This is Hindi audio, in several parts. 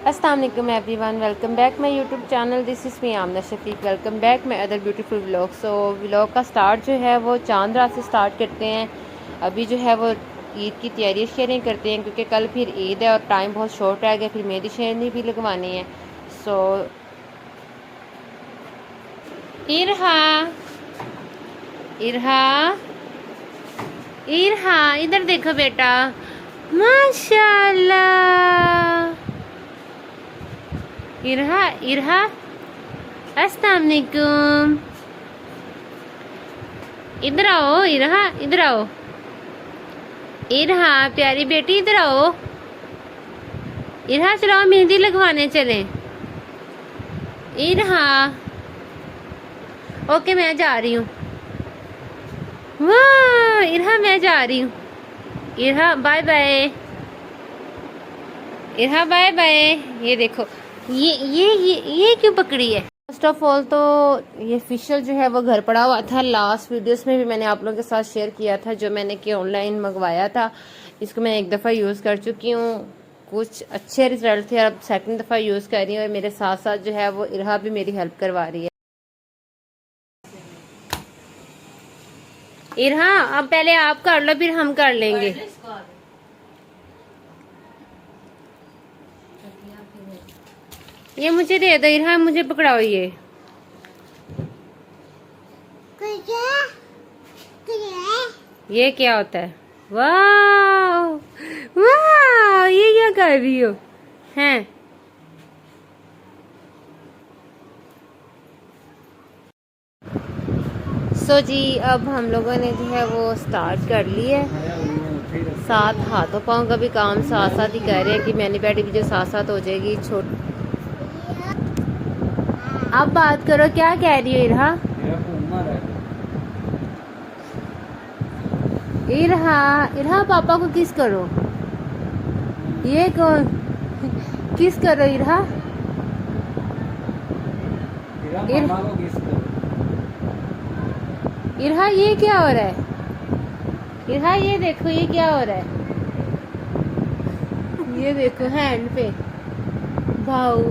अस्सलाम वालेकुम everyone, welcome back my YouTube channel. This is me Amna Shafiq. Welcome back my other beautiful vlog. So vlog का स्टार्ट जो है वो चांद रात से स्टार्ट करते हैं। अभी जो है वो ईद की तैयारी शेयरिंग करते हैं क्योंकि कल फिर ईद है और टाइम बहुत शॉर्ट रह गया, फिर मेहंदी शेरनी भी लगवानी है। सो इरहा इरहा इरहा इधर देखो बेटा, माशाल्लाह। इरहा इरहा अस्सलाम वालेकुम। इधर आओ इरहा, इधर आओ इरहा, प्यारी बेटी इधर आओ। इरहा चलो मेहंदी लगवाने चले। इरहा ओके मैं जा रही हूँ। वाह इरहा मैं जा रही हूँ। Irha bye bye. Irha bye bye. ये देखो ये क्यों पकड़ी है। फर्स्ट ऑफ ऑल तो ये फिशल जो है वो घर पड़ा हुआ था। लास्ट वीडियोस में भी मैंने आप लोगों के साथ शेयर किया था जो मैंने कि ऑनलाइन मंगवाया था। इसको मैं एक दफ़ा यूज़ कर चुकी हूँ, कुछ अच्छे रिजल्ट थे। अब सेकंड दफ़ा यूज़ कर रही हूँ और मेरे साथ साथ जो है वो इरहा भी मेरी हेल्प करवा रही है। इरहा अब पहले आप कर लो फिर हम कर लेंगे। ये मुझे दे दो इरहा, मुझे पकड़ाओ। ये क्या होता है? वाह वाह, ये क्या कर रही हो हैं? सो जी अब हम लोगों ने जो है वो स्टार्ट कर ली है। साथ हाथों पाँव का भी काम साथ साथ ही कर रहे हैं कि मैंने बैठी भी जो साथ साथ हो जाएगी। छोट अब बात करो, क्या कह रही हो इरहा? इरहा इरहा पापा को किस करो। ये कौन किस करो इरहा? इरहा ये क्या हो रहा है? इरहा ये देखो ये क्या हो रहा है। ये देखो हैंड पे भाऊ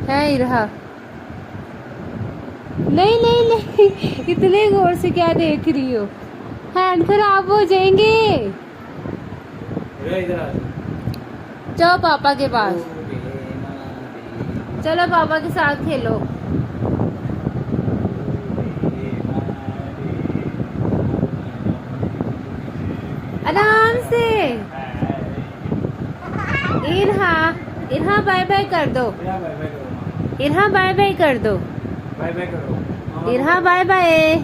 है इरहा। नहीं नहीं नहीं, इतने गौर से क्या देख रही हो? हैंड खराब हो जाएंगे। जाओ पापा के पास, चलो पापा के साथ खेलो। आराम से। इरहा इरहा बाय बाय कर दो। इरहा बाय बाय कर दो। बाय बाय करो। Irha bye bye.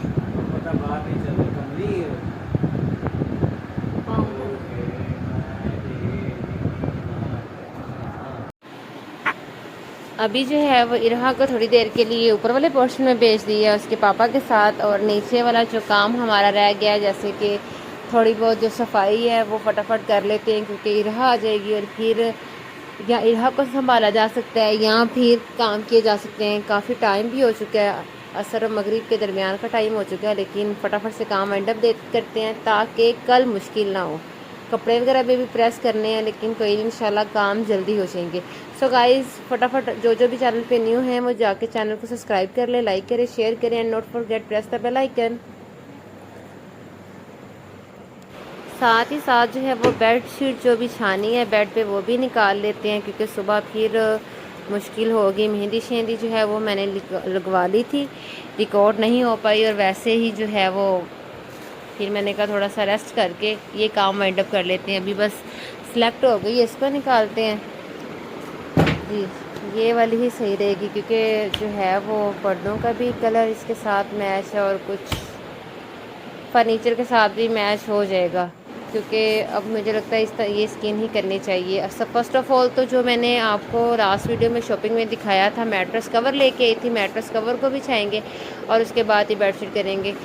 अभी जो है वो इरहा को थोड़ी देर के लिए ऊपर वाले पोर्शन में भेज दिया उसके पापा के साथ, और नीचे वाला जो काम हमारा रह गया जैसे कि थोड़ी बहुत जो सफाई है वो फटाफट कर लेते हैं क्योंकि इरहा आ जाएगी और फिर या इरहा को संभाला जा सकता है या फिर काम किए जा सकते हैं। काफ़ी टाइम भी हो चुका है, असर और मगरिब के दरमियान का टाइम हो चुका है, लेकिन फटाफट से काम एंड अप करते हैं ताकि कल मुश्किल ना हो। कपड़े वगैरह भी प्रेस करने हैं लेकिन कोई इंशाल्लाह काम जल्दी हो जाएंगे। सो गाइस फटाफट जो भी चैनल पे न्यू है वो जाके चैनल को सब्सक्राइब कर ले, लाइक करें, शेयर करें and not forget press the bell icon. साथ ही साथ जो है वो बेड शीट जो बिछानी है बेड पे वो भी निकाल लेते हैं क्योंकि सुबह फिर मुश्किल होगी। मेहंदी शेंदी जो है वो मैंने लगवा ली थी, रिकॉर्ड नहीं हो पाई और वैसे ही जो है वो फिर मैंने कहा थोड़ा सा रेस्ट करके ये काम वाइंड अप कर लेते हैं। अभी बस सिलेक्ट हो गई, इसको निकालते हैं जी। ये वाली ही सही रहेगी क्योंकि जो है वो पर्दों का भी कलर इसके साथ मैच है और कुछ फर्नीचर के साथ भी मैच हो जाएगा क्योंकि अब मुझे लगता है ये स्किन ही करनी चाहिए। फर्स्ट ऑफ ऑल तो जो मैंने आपको लास्ट वीडियो में शॉपिंग में दिखाया था मैट्रेस कवर लेके आई थी, मैट्रेस कवर को बिछाएंगे और उसके बाद ही बेडशीट करेंगे।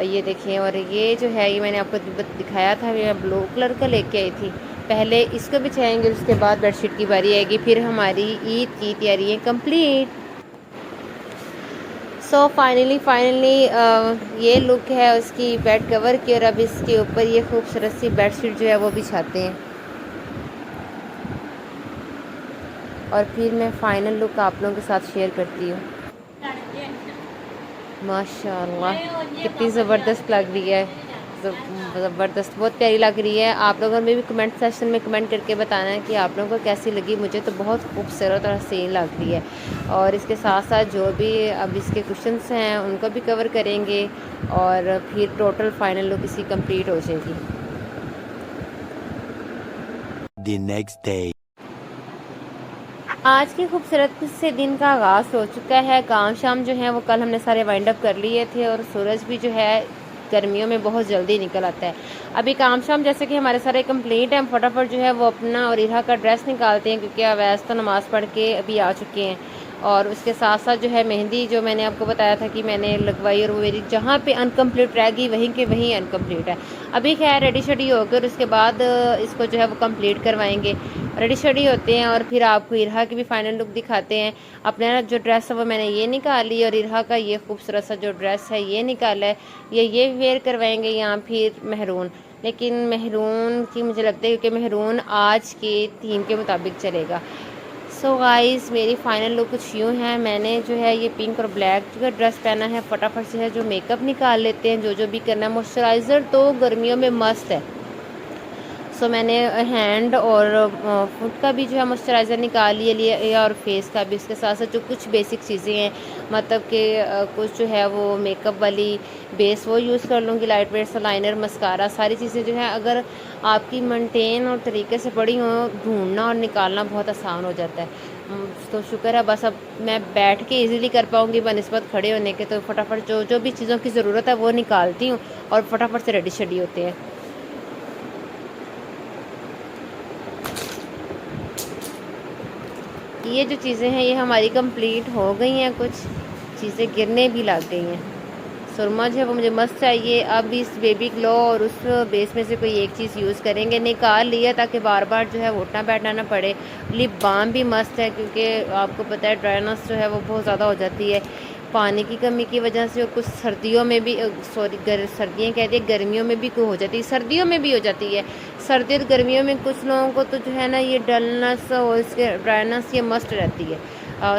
ये देखिए, और ये जो है ये मैंने आपको दिखाया था, मैं ब्लू कलर का लेके आई थी। पहले इसको बिछाएंगे उसके बाद बेडशीट की बारी आएगी, फिर हमारी ईद की तैयारियाँ कंप्लीट। सो फाइनली ये लुक है उसकी बेड कवर की, और अब इसके ऊपर ये खूबसूरत सी बेडशीट जो है वो बिछाते हैं। और फिर मैं फ़ाइनल लुक आप लोगों के साथ शेयर करती हूँ। माशाल्लाह कितनी ज़बरदस्त लग रही है, ज़बरदस्त, बहुत प्यारी लग रही है। आप लोगों ने भी कमेंट सेक्शन में कमेंट करके बताना है कि आप लोगों को कैसी लगी। मुझे तो बहुत खूबसूरत और हसीन लग रही है। और इसके साथ साथ जो भी अब इसके कुशन्स हैं उनको भी कवर करेंगे और फिर टोटल फाइनल लुक इसकी कंप्लीट हो जाएगी। The next day. आज के खूबसूरत से दिन का आगाज़ हो चुका है। काम शाम जो है वो कल हमने सारे वाइंड अप कर लिए थे और सूरज भी जो है गर्मियों में बहुत जल्दी निकल आता है। अभी काम शाम जैसे कि हमारे सारे कंप्लीट हैं, फटाफट जो है वो अपना और इरा का ड्रेस निकालते हैं क्योंकि अवैस तो नमाज़ पढ़ के अभी आ चुके हैं। और उसके साथ साथ जो है मेहंदी जो मैंने आपको बताया था कि मैंने लगवाई और वो मेरी जहाँ पे अनकम्प्लीट रह गई वहीं के वहीं अनकम्प्लीट है। अभी खैर रेडी शेडी होकर उसके बाद इसको जो है वो कंप्लीट करवाएंगे। रेडी शेडी होते हैं और फिर आपको इरहा की भी फाइनल लुक दिखाते हैं। अपना जो ड्रेस है वो मैंने ये निकाली और इरहा का ये खूबसूरत सा जो ड्रेस है ये निकाला है। ये वेयर करवाएंगे या फिर मेहरून, लेकिन मेहरून की मुझे लगता है क्योंकि मेहरून आज के थीम के मुताबिक चलेगा। सो गाइस मेरी फाइनल लुक कुछ यूँ है। मैंने जो है ये पिंक और ब्लैक का ड्रेस पहना है। फटाफट से है जो मेकअप निकाल लेते हैं, जो भी करना है। मॉइस्चराइज़र तो गर्मियों में मस्त है। सो मैंने हैंड और फुट का भी जो है मॉइस्चराइज़र निकाल लिया और फेस का भी। इसके साथ साथ जो कुछ बेसिक चीज़ें हैं मतलब कि कुछ जो है वो मेकअप वाली बेस वो यूज़ कर लूँगी, लाइट वेट सा लाइनर, मस्कारा, सारी चीज़ें जो है अगर आपकी मेंटेन और तरीके से पड़ी हों, ढूंढना और निकालना बहुत आसान हो जाता है। तो शुक्र है बस अब मैं बैठ के इजीली कर पाऊँगी बनिस्बत खड़े होने के। तो फटाफट जो भी चीज़ों की ज़रूरत है वो निकालती हूँ और फटाफट से रेडी शेडी होते हैं। ये जो चीज़ें हैं ये हमारी कंप्लीट हो गई हैं, कुछ चीज़ें गिरने भी लग गई हैं। सुरमा जो है वो मुझे मस्त चाहिए। अब इस बेबी ग्लो और उस बेस में से कोई एक चीज़ यूज़ करेंगे। निकाल लिया ताकि बार बार जो है उठना बैठना ना पड़े। लिप बाम भी मस्त है क्योंकि आपको पता है ड्राइनेस जो है वो बहुत ज़्यादा हो जाती है पानी की कमी की वजह से। और कुछ सर्दियों में भी सर्दियाँ कहती है, गर्मियों में भी हो जाती है, सर्दियों में भी हो जाती है। सर्दी और गर्मियों में कुछ लोगों को तो जो है ना ये डलनेस और इसके ड्राइनेस ये मस्ट रहती है।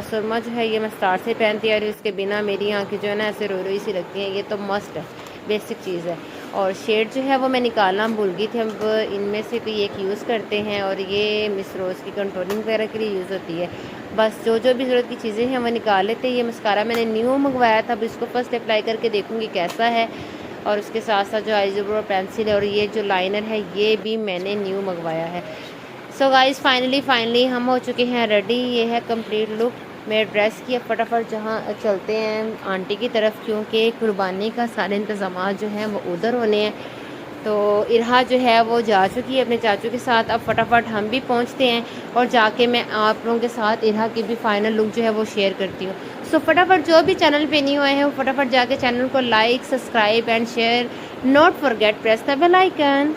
सुरमा जो है ये मैं स्टार्ट से पहनती आ रही हूँ, इसके बिना मेरी आँखें जो है ना ऐसे रोई रोई सी लगती हैं। ये तो मस्ट है, बेसिक चीज़ है। और शेड जो है वो मैं निकालना भूल गई थी। अब इनमें से कोई एक यूज़ करते हैं और ये मिस रोज़ की कंट्रोलिंग वगैरह के लिए यूज़ होती है। बस जो भी ज़रूरत की चीज़ें हैं वो निकाल लेते हैं। ये मस्कारा मैंने न्यू मंगवाया था, अब इसको फर्स्ट अप्लाई करके देखूँगी कैसा है। और उसके साथ साथ जो आईब्रो पेंसिल है और ये जो लाइनर है ये भी मैंने न्यू मंगवाया है। सो गाइस फाइनली हम हो चुके हैं रेडी। ये है कंप्लीट लुक मेरे ड्रेस की। अब फटाफट जहाँ चलते हैं आंटी की तरफ क्योंकि कुर्बानी का सारे इंतज़ाम जो हैं वो उधर होने हैं। तो इरहा जो है वो जा चुकी है अपने चाचू के साथ। अब फटाफट हम भी पहुंचते हैं और जाके मैं आप लोगों के साथ इरहा की भी फाइनल लुक जो है वो शेयर करती हूँ। सो फटाफट जो भी चैनल पे नहीं हुए हैं वो फटाफट जाके चैनल को like, subscribe and share, not forget press the bell icon.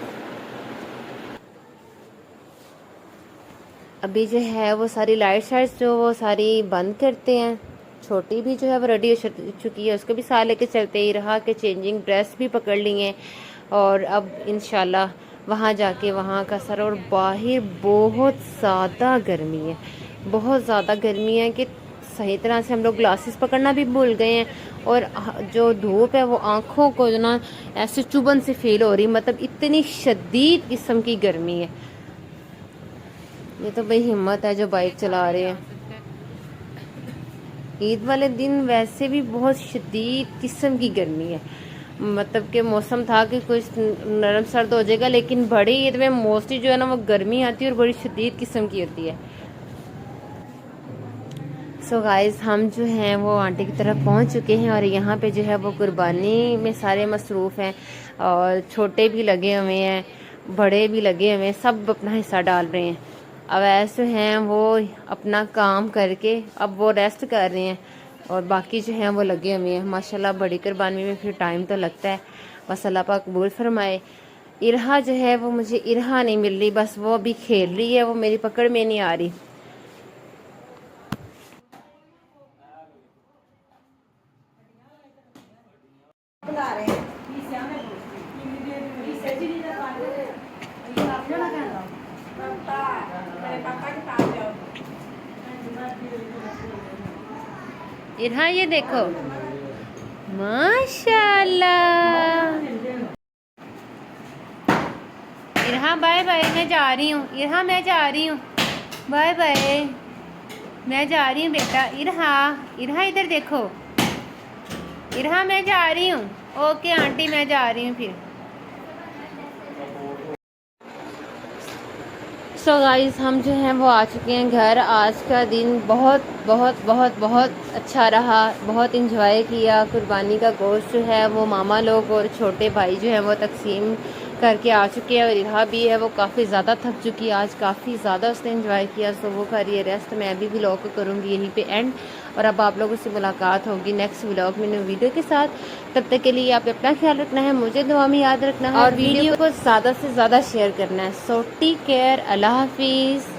अभी जो है वो सारी लाइट शाइट्स जो वो सारी बंद करते हैं। छोटी भी जो है वो रेडी हो चुकी है, उसको भी साथ लेके चलते ही रहा के चेंजिंग ड्रेस भी पकड़ ली हैं। और अब इंशाल्लाह वहाँ जाके वहाँ का सर। और बाहर बहुत ज़्यादा गर्मी है, बहुत ज़्यादा गर्मी है कि सही तरह से हम लोग ग्लासेस पकड़ना भी भूल गए हैं। और जो धूप है वो आँखों को जो ना ऐसे चुभन से फील हो रही, मतलब इतनी शदीद किस्म की गर्मी है। ये तो भाई हिम्मत है जो बाइक चला रहे हैं। ईद वाले दिन वैसे भी बहुत शदीद किस्म की गर्मी है, मतलब कि मौसम था कि कुछ नरम सर्द हो जाएगा, लेकिन बड़ी ईद में मोस्टली जो है ना वो गर्मी आती है और बड़ी शदीद किस्म की होती है। सो गाइस हम जो हैं वो आंटी की तरफ पहुंच चुके हैं और यहाँ पे जो है वो कुर्बानी में सारे मसरूफ़ हैं और छोटे भी लगे हुए हैं, बड़े भी लगे हुए हैं, सब अपना हिस्सा डाल रहे हैं। अब ऐसे हैं वो अपना काम करके अब वो रेस्ट कर रहे हैं और बाकी जो हैं वो लगे हुए हैं। माशाल्लाह बड़ी कुर्बानी में फिर टाइम तो लगता है, बस अल्लाह पाक कबूल फरमाए। इरहा जो है वो मुझे इरहा नहीं मिल रही, बस वो अभी खेल रही है, वो मेरी पकड़ में नहीं आ रही। इरहा ये देखो, माशाल्लाह। इरहा बाय बाय, मैं जा रही हूँ। इरहा मैं जा रही हूँ, बाय बाय, मैं जा रही हूँ बेटा। इरहा, इरहा इधर देखो। इरहा मैं जा रही हूँ। ओके आंटी, मैं जा रही हूँ फिर। सो गाइस, हम जो हैं वो आ चुके हैं घर। आज का दिन बहुत बहुत बहुत बहुत अच्छा रहा, बहुत इंजॉय किया। कुर्बानी का गोश्त जो है वो मामा लोग और छोटे भाई जो है वो तकसीम करके आ चुके हैं। और इरहा भी है, वो काफ़ी ज़्यादा थक चुकी है आज, काफ़ी ज़्यादा उसने इंजॉय किया। सो वो कर रही है रेस्ट। मैं अभी व्लॉग को करूँगी यहीं पे एंड, और अब आप लोगों से मुलाकात होगी नेक्स्ट व्लॉग में, न्यू वीडियो के साथ। तब तक के लिए आप अपना ख्याल रखना है, मुझे दुआ में याद रखना है, और वीडियो को ज़्यादा से ज़्यादा शेयर करना है। सो टेक केयर, अल्लाह हाफिज़।